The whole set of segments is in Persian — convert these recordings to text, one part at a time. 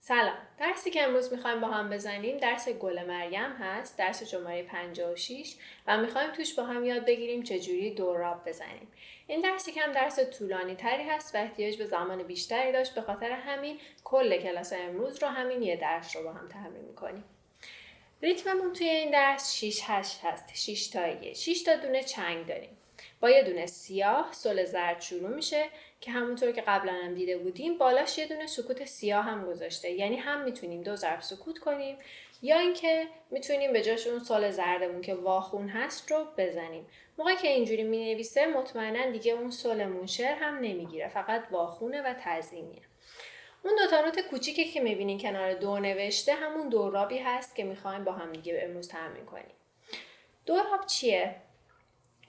سلام. درسی که امروز میخوایم با هم بزنیم درس گل مریم هست، درس شماره 56 و میخوایم توش با هم یاد بگیریم چجوری دوراب بزنیم. این درس یکم درس طولانی تری هست و احتیاج به زمان بیشتری داشت، به خاطر همین کل کلاس امروز رو همین یه درس رو با هم تمرین میکنیم. ریتممون توی این درس 6-8 هست، 6 تاییه. 6 تا دونه چنگ داریم. با یه دونه سیاه سل زرد شروع میشه که همونطور که قبلا هم دیده بودیم بالاش یه دونه سکوت سیاه هم گذاشته، یعنی هم میتونیم دو ضرب سکوت کنیم یا اینکه میتونیم به جاش اون سل زردمون که واخون هست رو بزنیم. موقعی که اینجوری مینویسه مطمئنا دیگه اون سل منشر هم نمیگیره، فقط واخونه و تزیینیه. اون دو تا نوت کوچیکی که میبینین کنار دو نوشته همون دورابی هست که میخوایم با هم دیگه امروز تمرین کنیم. دوراب چیه؟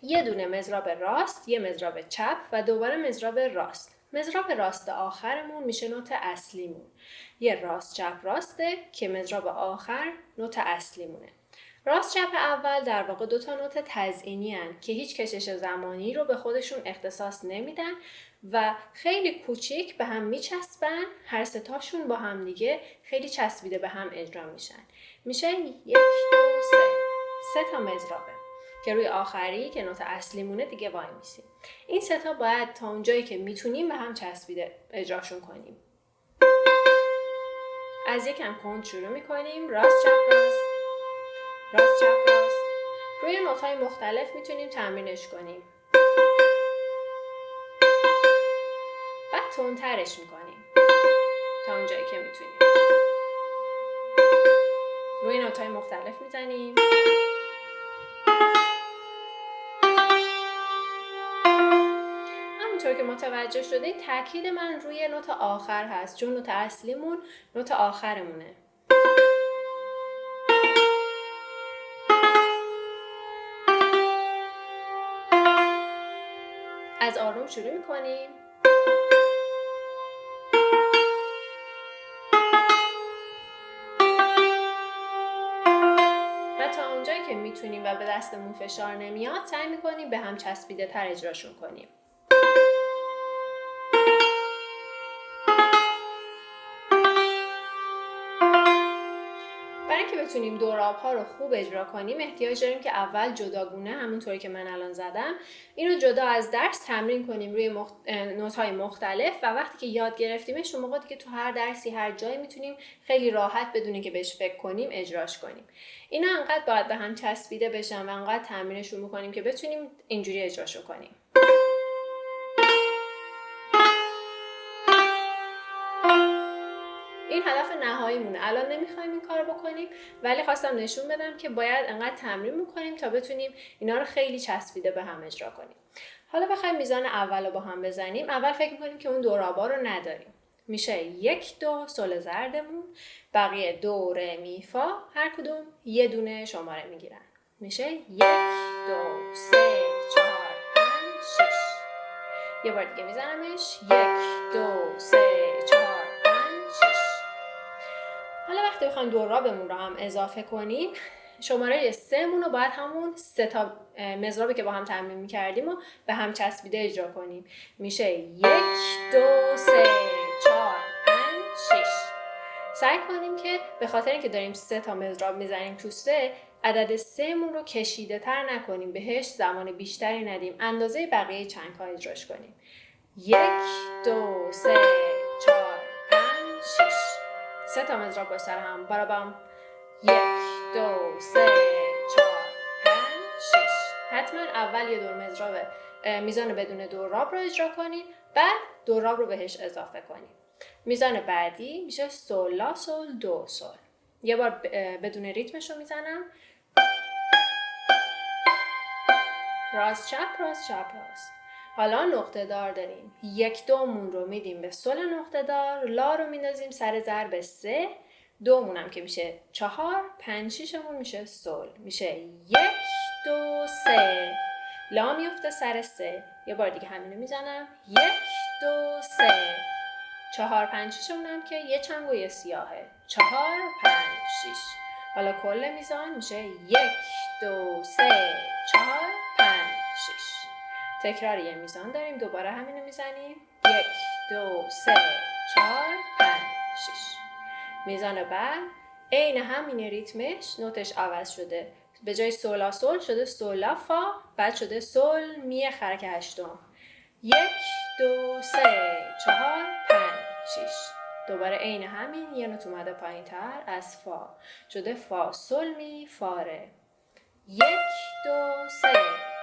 یه دونه مضراب راست، یه مضراب چپ و دوباره مضراب راست. مضراب راست آخرمون میشه نوت اصلیمون. یه راست چپ راسته که مضراب آخر نوت اصلیمونه. راست چپ اول در واقع دو تا نوت تزیینی هن که هیچ کشش زمانی رو به خودشون اختصاص نمیدن و خیلی کوچیک به هم میچسبن، هر ستاشون با هم دیگه خیلی چسبیده به هم اجرا میشن. میشه 1 2 3 تا مضرابه که روی آخری که نوت اصلیمونه دیگه وای میسیم. این سه تا باید تا اونجایی که میتونیم به هم چسبیده اجراشون کنیم. از یکم کند شروع میکنیم. راست چپ راست، راست چپ راست. روی نوت‌های مختلف میتونیم تمرینش کنیم. بعد تندترش میکنیم تا اونجایی که میتونیم. روی نوت‌های مختلف میزنیم. همونطور که متوجه شدید تاکید من روی نوت آخر هست، چون نوت اصلیمون نوت آخرمونه. از آروم شروع میکنیم. و تا اونجایی که میتونیم و به دستمون فشار نمیاد سعی میکنیم به هم چسبیده تر اجراشون کنیم. برای اینکه بتونیم دوراب ها رو خوب اجرا کنیم احتیاج داریم که اول جداگونه همونطوری که من الان زدم اینو جدا از درس تمرین کنیم روی نوت های مختلف و وقتی که یاد گرفتیمش اون موقع دیگه تو هر درسی هر جایی میتونیم خیلی راحت بدون که بهش فکر کنیم اجراش کنیم. اینا انقدر باید به هم چسبیده بشن و انقدر تمرینشون میکنیم که بتونیم اینجوری اجراشو کنیم. این هدف نهاییمونه. الان نمیخوایم این کار بکنیم ولی خواستم نشون بدم که باید انقدر تمرین میکنیم تا بتونیم اینا رو خیلی چسبیده به هم اجرا کنیم. حالا بخوایم میزان اول رو با هم بزنیم، اول فکر میکنیم که اون دورابا رو نداریم. میشه 1 2 سل زردمون، بقیه دو ره می فا، هر کدوم یه دونه شماره میگیرن. میشه 1 2 3 4 5 6. یه بار دیگه میزنمش. 1 2 3 4 حالا وقتی بخوایم دورابمون رو هم اضافه کنیم شماره 3 مون رو باید همون 3 تا مضرابی که با هم تمرین می‌کردیم و به هم چسبیده اجرا کنیم. میشه 1 2 3 4 5 6. سعی کنیم که به خاطر اینکه داریم 3 تا مضراب میزنیم تو 3 عدد 3 مون رو کشیده تر نکنیم، بهش زمان بیشتری ندیم، اندازه بقیه چنگ ها اجراش کنیم. 1 2 3 4 5 6. 3 تا مضراب با سر هم برابم. 1 2 3 4 5 6. حتما اول یه دور مضراب میزان بدون دوراب رو اجرا کنید، بعد دوراب رو بهش اضافه کنید. میزان بعدی میشه سل لا سل دو سل. یه بار بدون ریتمش رو میزنم. راست چپ راست چپ راست. حالا نقطه دار داریم. 1 2 مون رو میدیم به سل نقطه دار، لا رو میندازیم سر ضرب 3، 2 مون هم که میشه 4، 5 6 مون میشه سل. میشه 1 2 3 لا میفته سر 3. یه بار دیگه همینو میزنم. 1 2 3 4 5 6 مون هم که یه چنگ و یه سیاهه. 4 5 6. حالا کل میزان میشه 1 2 3 4 5 6. تکرار یه میزان داریم. دوباره همینو میزنیم. 1 2 3 4 5 6. میزان بعد عین همین ریتمش نوتش عوض شده، به جای سولا سول شده سولا فا، بعد شده سول می خرک هشتم. 1 2 3 4 5 6. دوباره عین همین یه نوت اومده پایین تر از فا، شده فا سول می فا ره. 1 2 3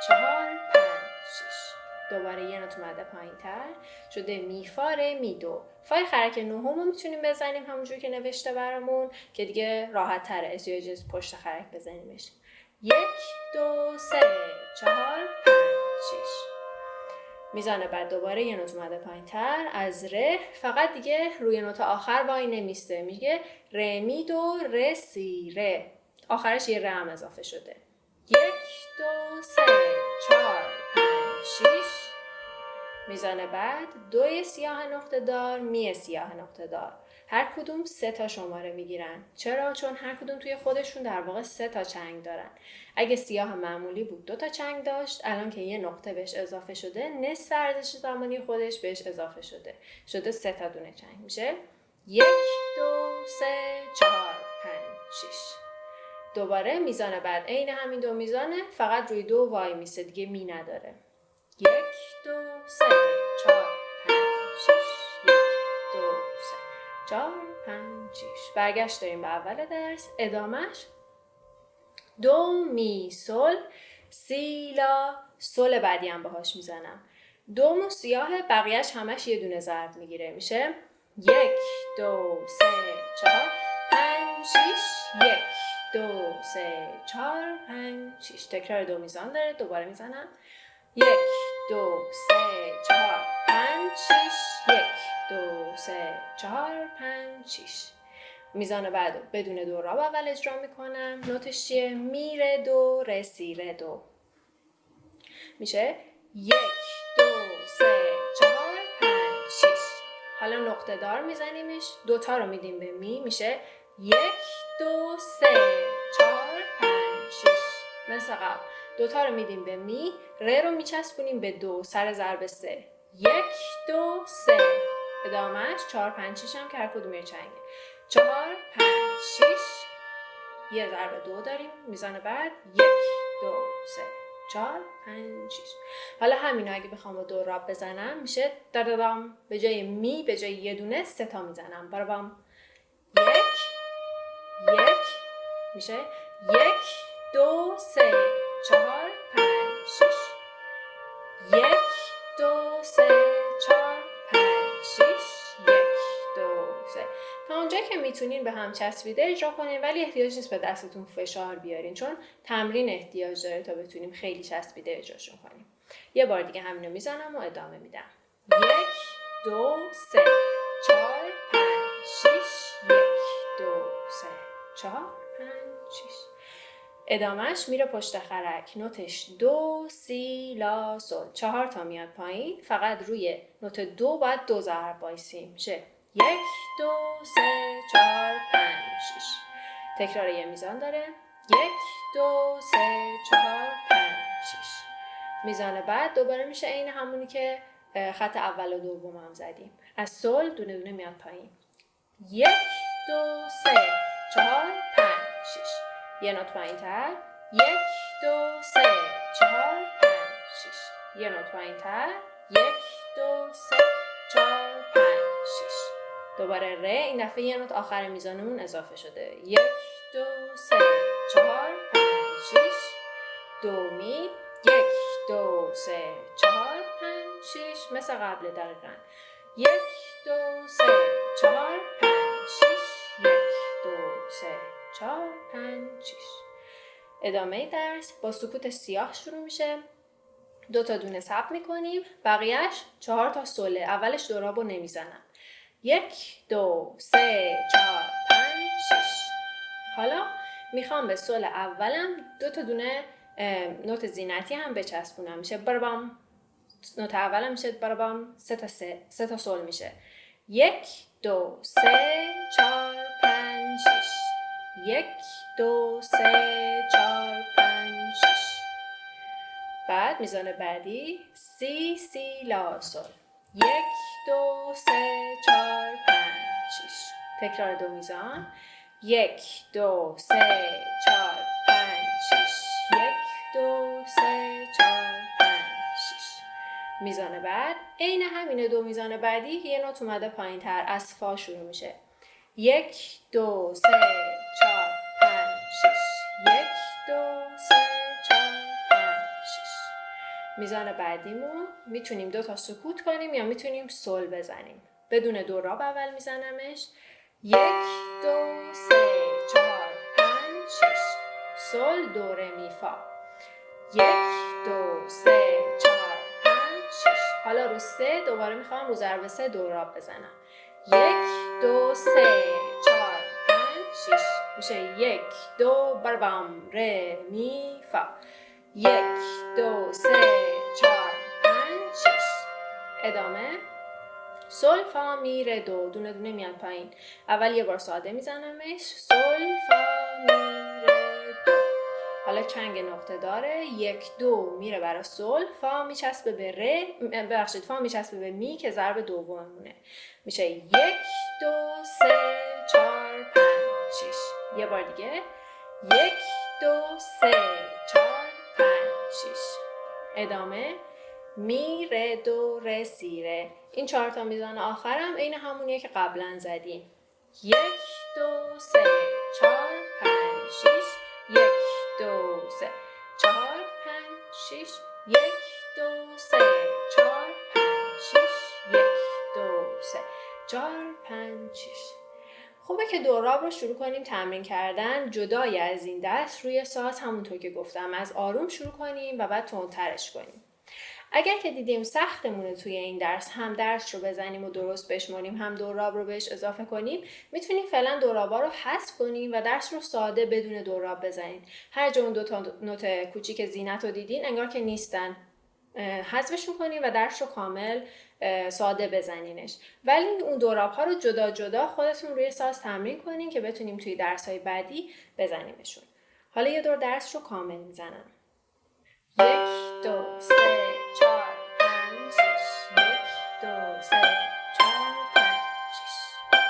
4 5 6. دوباره یه نوت اومده پایین تر شده می فا ره می دو. فای خرک نهم رو میتونیم بزنیم همونجوری که نوشته برامون که دیگه راحت تره اجازه پشت خرک بزنیمش. 1 2 3 4 5 6. میزان بعد دوباره یه نوت اومده پایین تر از ره، فقط دیگه روی نوت آخر وای نمیسته، میگه ره می دو ره سی ره، آخرش یه ره هم اضافه شده. 1 2 3 4 5 6. میزان بعد دوی سیاه نقطه دار می سیاه نقطه دار، هر کدوم 3 تا شماره میگیرن. چرا؟ چون هر کدوم توی خودشون در واقع 3 تا چنگ دارن. اگه سیاه معمولی بود 2 تا چنگ داشت، الان که یه نقطه بهش اضافه شده نصف ارزش زمانی خودش بهش اضافه شده، شده 3 تا دونه چنگ. میشه 1 2 3 4 5 6. دوباره میزان بعد عین همین دو میزانه، فقط روی دو وای میسته، دیگه می نداره. 1 2 3 4 5 6. 1 2 3 4 5 6. برگشت داریم به اول درس. ادامهش دو می سل سی لا سل بعدی هم باهاش میزنم. دوم سیاه، بقیهش همش یه دونه ضرب میگیره، میشه 1 2 3 4 5 6. 1 2 3 4 5 6. تکرار دو میزان داره، دوباره میزنم. 1 2 3 4 5 6. 1 2 3 4 5 6. میزان بعد بدون دو راب اول اجرا میکنم. نوتش چیه؟ می ره دو ره سی ره دو. میشه 1 2 3 4 5 6. حالا نقطه دار میزنیمش، دوتا رو میدیم به می، میشه 1 2 3 4 5 6. مثل قبل دوتا رو میدیم به می، ره رو میچسبونیم به دو، سر ضرب 3. 1 2 3. ادامهش 4 5 6 هم که هر کدوم یه چنگه. 4 5 6. یه ضرب دو داریم. میزان بعد 1 2 3 4 5 6. حالا همینا اگه بخوام با دو راب بزنم میشه دادادام، به جای می به جای یه دونه 3 تا میزنم. برام 1 1 میشه 1 2 3 4 5 6. 1 2 3 4 5 6. 1 2 3. تا اونجایی که میتونین به هم چسبیده اجرا کنین، ولی احتیاج نیست به دستتون فشار بیارین، چون تمرین احتیاج داره تا بتونیم خیلی چسبیده اجراشون کنیم. یه بار دیگه همینو میزنم و ادامه میدم. 1 2 3 4 5 6. 1 2 3 4 5 6. ادامهش میره پشت خرک. نوتش دو سی لا سل، 4 تا میاد پایین، فقط روی نوت دو باید دو ضرب وایسیم. میشه 1 2 3 4 5 6. تکرار یه میزان داره. 1 2 3 4 5 6. میزان بعد دوباره میشه عین همونی که خط اول و دوم هم زدیم. از سل دونه دونه میاد پایین. 1 2 3 4 5 6. یه نوت پایین تر. 1 2 3 4 5 6. یه نوت پایین تر. 1 2 3 4 5 6. دوباره ره، این دفعه یه نوت آخر میزانمون اضافه شده. 1 2 3 4 5 6. دو می 1 2 3 4 5 6. مثل قبل دقیقاً. 1 2 3 4 5 6. 1 2 3 4 5 6. ادامه درس با سکوت سیاه شروع میشه. 2 تا دونه ثبت میکنیم، بقیهش 4 تا سوله. اولش دو رابو نمیزنم. 1 2 3 4 5 6. حالا میخوام به سول اولم 2 تا دونه نوت زینتی هم بچسبونم. میشه بربام. نوت اولم میشه بربام 3 تا سول میشه. 1 2 3 4 5 6. 1 2 3 4 5 6. بعد میزان بعدی سی سی لا سل. 1 2 3 4 5 6. تکرار دو میزان. 1 2 3 4 5 6. 1 2 3 4 5 6. میزان بعد عین همین دو میزان بعدی یه نوت اومده پایین تر، از فا شروع میشه. 1 2 3 4 5 6. 1 2 3 4 5 6. میزان بعدیمون میتونیم 2 تا سکوت کنیم یا میتونیم سول بزنیم. بدون دوراب اول میزنمش. 1 2 3 4 5 6. سول دو ره می فا. 1 2 3 4 5 6. حالا رو 3 دوباره میخوام رو ضرب 3 دوراب بزنم. 1 2 3 4 5 6. میشه 1 2 بربام ره می فا. 1 2 3 4 5 6. ادامه. سول فا می ره دو، دونه دونه میاد پایین. اول یه بار ساده میزنمش. سول فا می ره دو. حالا چنگ نقطه داره. 1 2 میره برای سول، فا میچسبه به ره، ببخشید فا میچسبه به می که ضرب دوممونه. میشه 1 2 3 4 5 6. یه بار دیگه. 1 2 3 4 5 6. ادامه. می ره دو ره سی ره. این 4 تا میزان آخرم عین همونیه که قبلا زدیم. 1 2 3 4 5 6. 1 2 3 4 5 6. 1 2 3 4 5 6. 1 2 3 4 5 6. خوبه که دوراب رو شروع کنیم تمرین کردن جدای از این دست روی ساز، همونطور که گفتم از آروم شروع کنیم و بعد تندترش کنیم. اگر که دیدیم سختمونه توی این درس هم درس رو بزنیم و درست بشماریم هم دوراب رو بهش اضافه کنیم، میتونیم فعلا دورابا رو حذف کنیم و درس رو ساده بدون دوراب بزنیم. هر جا اون 2 تا نوت کوچیک زینت رو دیدین انگار که نیستن، حذفشون کنیم و درس رو کامل ساده بزنینش. ولی اون دوراب ها رو جدا جدا خودتون روی ساز تمرین کنین که بتونیم توی درس های بعدی بزنیمشون. حالا یه دور درس رو کامل میزنم. 1 2 3 4 5 6. 1 2 3 4 5 6.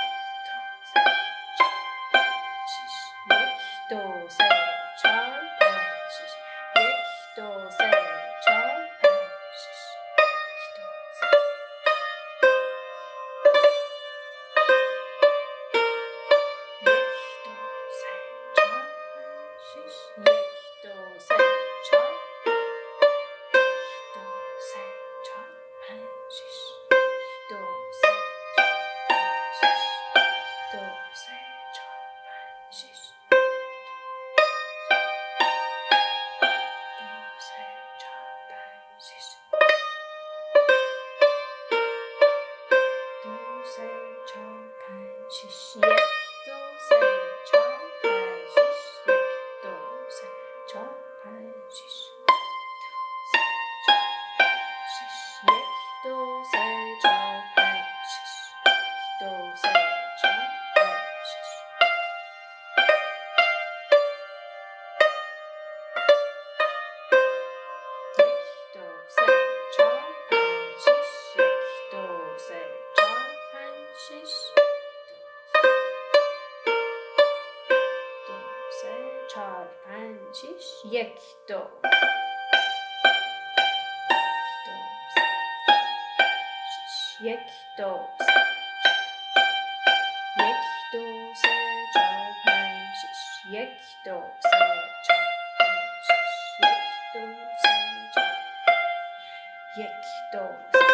1 2 3 4 5 6. 1 2 3 4 5 6. 1 2 1 2 1 2